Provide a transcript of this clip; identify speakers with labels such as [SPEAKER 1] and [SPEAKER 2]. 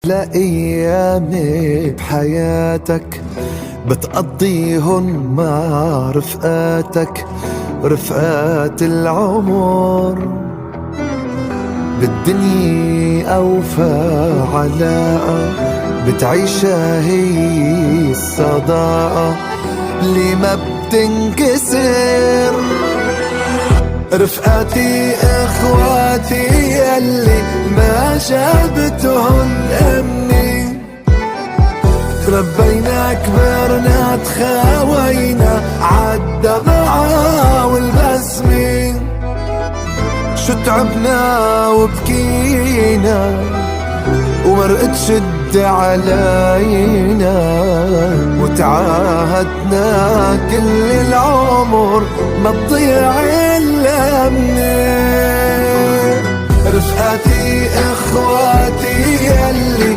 [SPEAKER 1] لأيامي بحياتك بتقضيهن مع رفقاتك، رفقات العمر بالدنيا أوفى علاقة بتعيشها هي الصداقة اللي ما بتنكسر. رفقاتي اخواتي يلي ما جابتهن امي، تربينا كبرنا تخاوينا عالدمعة والبسمة، شو تعبنا وبكينا ومرقت شد علينا، وتعاهدنا كل العمر ما تضيع إلا مني. رفقاتي اخواتي يلي